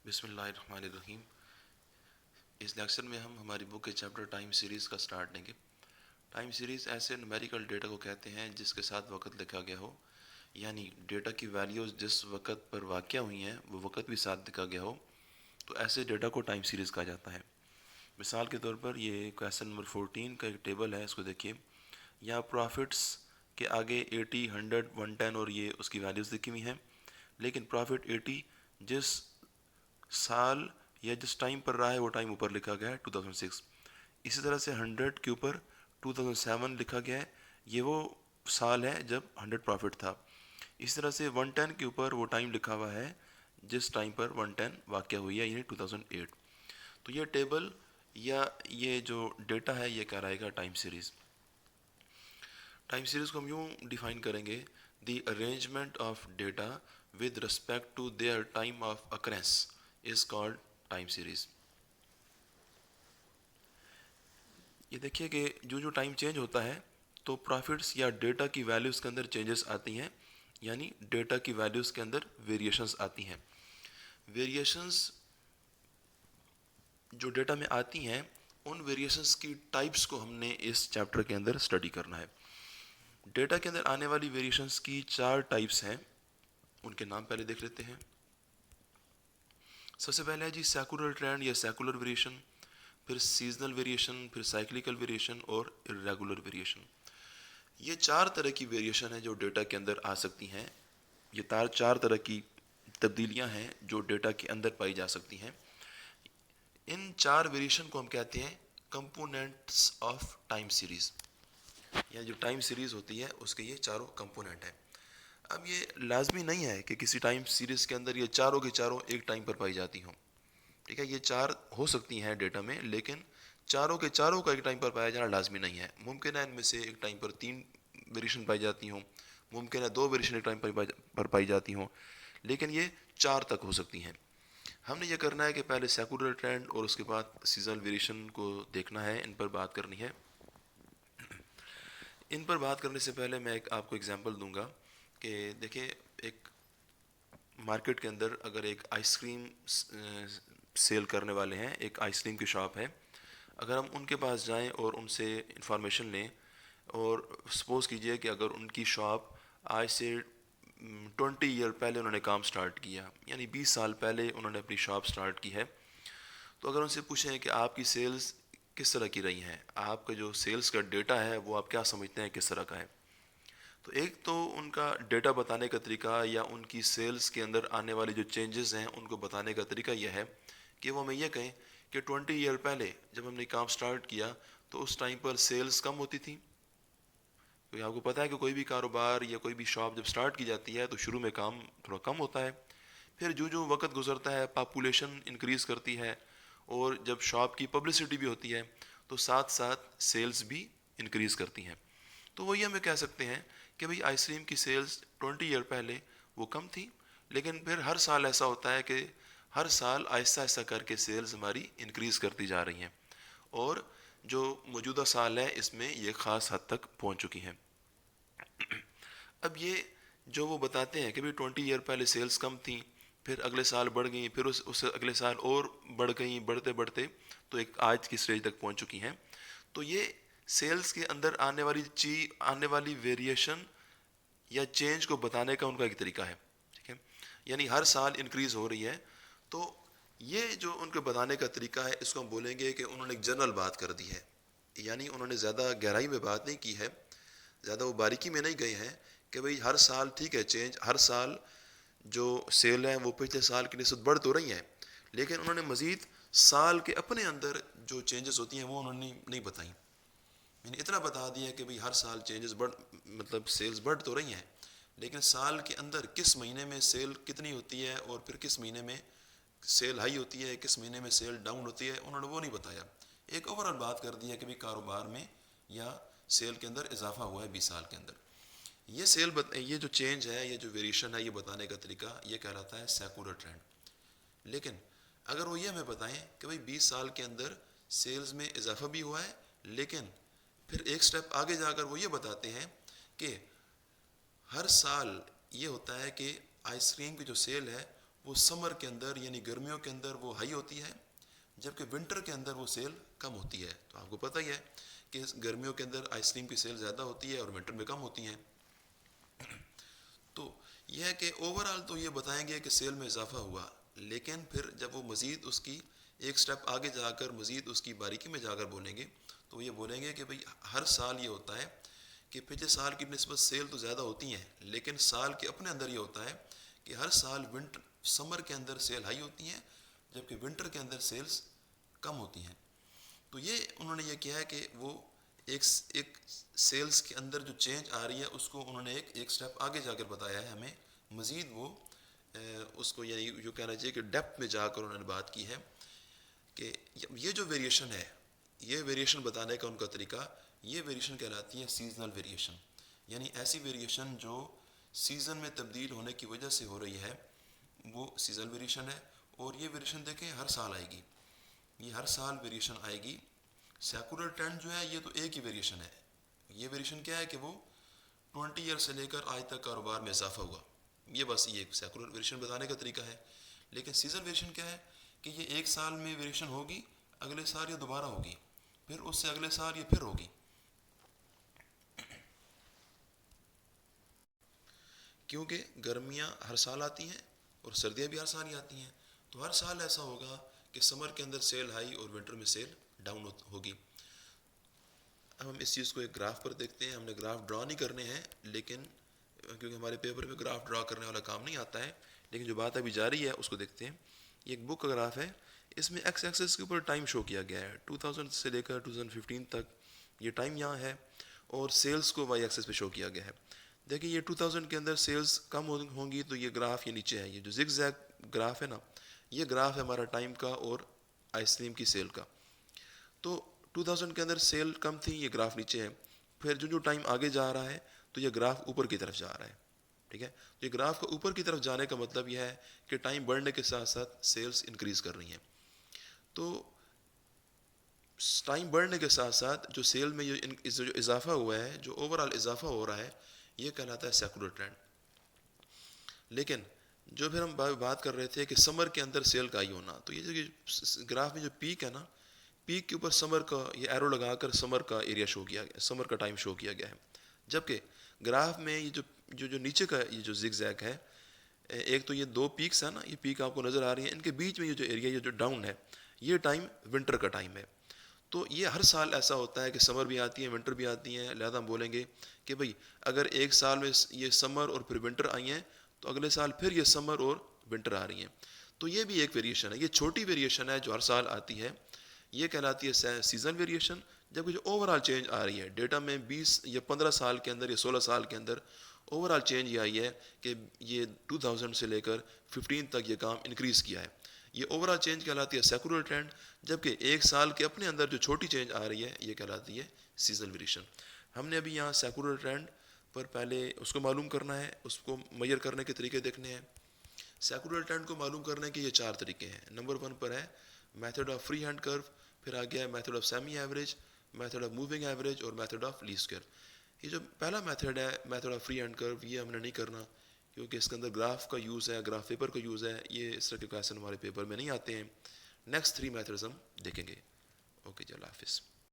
बिस्मिल्लाहिर्रहमानिर्रहीम। इस लेक्चर में हम हमारी बुक के चैप्टर टाइम सीरीज़ का स्टार्ट देंगे। टाइम सीरीज़ ऐसे न्यूमेरिकल डेटा को कहते हैं जिसके साथ वक़्त लिखा गया हो, यानी डेटा की वैल्यूज़ जिस वक़्त पर वाक़या हुई हैं वो वक़्त भी साथ लिखा गया हो, तो ऐसे डेटा को टाइम सीरीज़ कहा जाता है। मिसाल के तौर पर ये क्वेश्चन नंबर 14 का एक टेबल है, इसको देखिए। यहाँ प्रॉफिट्स के आगे 80, 100, 110 और ये उसकी वैल्यूज़ लिखी हुई हैं, लेकिन प्रॉफिट 80 जिस साल या जिस टाइम पर रहा है वो टाइम ऊपर लिखा गया है 2006। इसी तरह से 100 के ऊपर 2007 लिखा गया है, ये वो साल है जब 100 प्रॉफिट था। इस तरह से 110 के ऊपर वो टाइम लिखा हुआ है जिस टाइम पर 110 वाक़या हुई है, यानी 2008। तो ये टेबल या ये जो डेटा है ये कहलाएगा टाइम सीरीज़। टाइम सीरीज़ को हम यूँ डिफ़ाइन करेंगे: the arrangement of data with respect to their time of occurrence is called time series. ये देखिए कि जो जो टाइम चेंज होता है तो प्रॉफिट्स या डेटा की वैल्यूज़ के अंदर चेंजेस आती हैं, यानी डेटा की वैल्यूज़ के अंदर वेरिएशंस आती हैं। वेरिएशंस जो डेटा में आती हैं, उन वेरिएशंस की टाइप्स को हमने इस चैप्टर के अंदर स्टडी करना है। डेटा के अंदर आने वाली वेरिएशंस की 4 टाइप्स हैं, उनके नाम पहले देख लेते हैं। सबसे पहले है जी सेकुलर ट्रेंड या सेकुलर वेरिएशन, फिर सीजनल वेरिएशन, फिर साइक्लिकल वेरिएशन और इरेगुलर वेरिएशन। ये 4 तरह की वेरिएशन है जो डेटा के अंदर आ सकती हैं। ये 4 तरह की तब्दीलियां हैं जो डेटा के अंदर पाई जा सकती हैं। इन 4 वेरिएशन को हम कहते हैं कंपोनेंट्स ऑफ टाइम सीरीज़, या जो टाइम सीरीज़ होती है उसके ये चारों कंपोनेंट हैं। अब ये लाजमी नहीं है कि किसी टाइम सीरीज़ के अंदर ये चारों के चारों एक टाइम पर पाई जाती हों। ठीक है, ये 4 हो सकती हैं डेटा में, लेकिन चारों के चारों का एक टाइम पर पाया जाना लाजमी नहीं है। मुमकिन है इनमें से एक टाइम पर 3 वेरिएशन पाई जाती हों, मुमकिन है 2 वेरिएशन एक टाइम पर पाई जाती हों, लेकिन ये 4 तक हो सकती हैं। हमने ये करना है कि पहले सेकुलर ट्रेंड और उसके बाद सीजनल वेरिएशन को देखना है, इन पर बात करनी है। इन पर बात करने से पहले मैं आपको एग्जांपल दूंगा कि देखिए, एक मार्केट के अंदर अगर एक आइसक्रीम सेल करने वाले हैं, एक आइसक्रीम की शॉप है, अगर हम उनके पास जाएं और उनसे इंफॉर्मेशन लें, और सपोज़ कीजिए कि अगर उनकी शॉप आज से 20 ईयर पहले उन्होंने काम स्टार्ट किया, यानी 20 साल पहले उन्होंने अपनी शॉप स्टार्ट की है, तो अगर उनसे पूछें कि आपकी सेल्स किस तरह की रही हैं, आपका जो सेल्स का डेटा है वो आप क्या समझते हैं किस तरह का है, तो एक तो उनका डेटा बताने का तरीका या उनकी सेल्स के अंदर आने वाले जो चेंजेस हैं उनको बताने का तरीका यह है कि वो हमें यह कहें कि 20 ईयर पहले जब हमने काम स्टार्ट किया तो उस टाइम पर सेल्स कम होती थी। क्योंकि आपको पता है कि कोई भी कारोबार या कोई भी शॉप जब स्टार्ट की जाती है तो शुरू में काम थोड़ा कम होता है, फिर जो जो वक्त गुजरता है पॉपुलेशन इंक्रीज़ करती है, और जब शॉप की पब्लिसिटी भी होती है तो साथ साथ सेल्स भी इंक्रीज़ करती हैं। तो वही हमें कह सकते हैं कि भाई आइसक्रीम की सेल्स 20 ईयर पहले वो कम थी, लेकिन फिर हर साल ऐसा होता है कि हर साल आहिस्ता आहिस्ता करके सेल्स हमारी इंक्रीज़ करती जा रही हैं, और जो मौजूदा साल है इसमें ये ख़ास हद तक पहुंच चुकी हैं। अब ये जो वो बताते हैं कि भाई 20 ईयर पहले सेल्स कम थी, फिर अगले साल बढ़ गई, फिर उस अगले साल और बढ़ गई, बढ़ते बढ़ते तो एक आज की स्टेज तक पहुंच चुकी हैं। तो ये सेल्स के अंदर आने वाली वेरिएशन या चेंज को बताने का उनका एक तरीका है। ठीक है, यानी हर साल इंक्रीज़ हो रही है, तो ये जो उनके बताने का तरीका है इसको हम बोलेंगे कि उन्होंने एक जनरल बात कर दी है, यानी उन्होंने ज़्यादा गहराई में बात नहीं की है, ज़्यादा वो बारीकी में नहीं गए हैं कि भाई हर साल ठीक है चेंज, हर साल जो सेल है वो पिछले साल की निस्बत बढ़ तो रही हैं, लेकिन उन्होंने मज़ीद साल के अपने अंदर जो चेंजेस होती हैं वो उन्होंने नहीं बताई। मैंने इतना बता दिया कि भाई हर साल चेंजेस बढ़, मतलब सेल्स बढ़ तो रही हैं, लेकिन साल के अंदर किस महीने में सेल कितनी होती है और फिर किस महीने में सेल हाई होती है, किस महीने में सेल डाउन होती है, उन्होंने वो नहीं बताया। एक ओवरऑल बात कर दी है कि भाई कारोबार में या सेल के अंदर इजाफा हुआ है 20 साल के अंदर। ये जो चेंज है, ये जो वेरिएशन है, ये बताने का तरीका ये कहलाता है सेकुलर ट्रेंड। लेकिन अगर वो ये हमें बताएं कि भाई 20 साल के अंदर सेल्स में इजाफा भी हुआ है, लेकिन फिर एक स्टेप आगे जाकर वो ये बताते हैं कि हर साल ये होता है कि आइसक्रीम की जो सेल है वो समर के अंदर यानी गर्मियों के अंदर वो हाई होती है, जबकि विंटर के अंदर वो सेल कम होती है। तो आपको पता ही है कि गर्मियों के अंदर आइसक्रीम की सेल ज़्यादा होती है और विंटर में कम होती हैं। तो यह है कि ओवरऑल तो ये बताएंगे कि सेल में इजाफा हुआ, लेकिन फिर जब वो मज़ीद उसकी एक स्टेप आगे जाकर मज़ीद उसकी बारीकी में जाकर बोलेंगे तो ये बोलेंगे कि भाई हर साल ये होता है कि पिछले साल की निस्बत सेल तो ज़्यादा होती हैं, लेकिन साल के अपने अंदर ये होता है कि हर साल विंटर समर के अंदर सेल हाई होती हैं, जबकि विंटर के अंदर सेल्स कम होती हैं। तो ये उन्होंने ये किया है कि वो एक एक सेल्स के अंदर जो चेंज आ रही है उसको उन्होंने एक स्टेप आगे जाकर बताया है हमें, मज़ीद वो उसको यानी जो कहना चाहिए कि डेप्थ में जाकर उन्होंने बात की है कि ये जो वेरिएशन है, ये वेरिएशन बताने का उनका तरीका, ये वेरिएशन कहलाती है सीजनल वेरिएशन, यानी ऐसी वेरिएशन जो सीज़न में तब्दील होने की वजह से हो रही है, वो सीजनल वेरिएशन है। और ये वेरिएशन देखें हर साल आएगी, ये हर साल वेरिएशन आएगी। सेकुलर ट्रेंड जो है ये तो एक ही वेरिएशन है। ये वेरिएशन क्या है कि वो 20 ईयर से लेकर आज तक कारोबार में इजाफा हुआ, ये बस ये सेकुलर वेरिएशन बताने का तरीका है। लेकिन सीजनल वेरिएशन क्या है कि ये एक साल में वेरिएशन होगी, अगले साल ये दोबारा होगी, फिर उससे अगले साल ये फिर होगी। क्योंकि गर्मियाँ हर साल आती हैं और सर्दियाँ भी हर साल ही आती हैं, तो हर साल ऐसा होगा कि समर के अंदर सेल हाई और विंटर में सेल डाउन होगी। अब हम इस चीज़ को एक ग्राफ पर देखते हैं। हमने ग्राफ ड्रा नहीं करने हैं, लेकिन क्योंकि हमारे पेपर में ग्राफ ड्रा करने वाला काम नहीं आता है, लेकिन जो बात अभी जारी है उसको देखते हैं। ये एक बुक का ग्राफ है, इसमें एक्स एक्सेस के ऊपर टाइम शो किया गया है 2000 से लेकर 2015 तक, ये टाइम यहाँ है, और सेल्स को वाई एक्सेस पे शो किया गया है। देखिए ये 2000 के अंदर सेल्स कम होंगी तो ये ग्राफ ये नीचे है, ये जो जिग जैग ग्राफ है ना, ये ग्राफ है हमारा टाइम का और आइसक्रीम की सेल का। तो 2000 के अंदर सेल कम थी, ये ग्राफ नीचे है। फिर जो जो टाइम आगे जा रहा है तो ये ग्राफ ऊपर की तरफ जा रहा है, ठीक है। तो ये ग्राफ का ऊपर की तरफ जाने का मतलब यह है कि टाइम बढ़ने के साथ साथ सेल्स इंक्रीज़ कर रही हैं। तो टाइम बढ़ने के साथ साथ जो सेल में जो इजाफा हुआ है, जो ओवरऑल इजाफा हो रहा है, ये कहलाता है सेकुलर ट्रेंड। लेकिन जो फिर हम बात कर रहे थे कि समर के अंदर सेल का ही होना, तो ये जो ग्राफ में जो पीक है ना, पीक के ऊपर समर का ये एरो लगाकर समर का एरिया शो किया गया, समर का टाइम शो किया गया है। जबकि ग्राफ में ये जो नीचे का ये जो जिग जैग है, एक तो ये दो पीक्स है ना, ये पीक आपको नज़र आ रही है, इनके बीच में ये जो एरिया ये जो डाउन है, ये टाइम विंटर का टाइम है। तो ये हर साल ऐसा होता है कि समर भी आती है विंटर भी आती हैं, लिहाजा हम बोलेंगे कि भाई अगर एक साल में ये समर और फिर विंटर आई हैं तो अगले साल फिर ये समर और विंटर आ रही हैं। तो ये भी एक वेरिएशन है, ये छोटी वेरिएशन है जो हर साल आती है, ये कहलाती है सीजन वेरिएशन। जबकि जो ओवरऑल चेंज आ रही है डेटा में 20 या 15 साल के अंदर या 16 साल के अंदर ओवरऑल चेंज ये आई है कि ये 2000 से लेकर 15 तक ये काम इंक्रीज़ किया है, ये ओवरऑल चेंज कहलाती है सेकुलर ट्रेंड। जबकि एक साल के अपने अंदर जो छोटी चेंज आ रही है ये कहलाती है सीजनल वेरिएशन। हमने अभी यहाँ सेकुलर ट्रेंड पर पहले उसको मालूम करना है, उसको मेजर करने के तरीके देखने हैं। सेकुलर ट्रेंड को मालूम करने के ये 4 तरीके हैं। नंबर 1 पर है method of free hand curve, फिर आ गया है method of semi average, method of moving average और मेथड ऑफ लीस्ट स्क्वायर। ये जो पहला मेथड है method of free hand curve, ये हमने नहीं करना क्योंकि इसके अंदर ग्राफ का यूज़ है, ग्राफ पेपर का यूज़ है, ये इस तरह के क्वेश्चन हमारे पेपर में नहीं आते हैं। नेक्स्ट 3 मेथड्स हम देखेंगे। ओके जी, अल्लाह हाफिज़।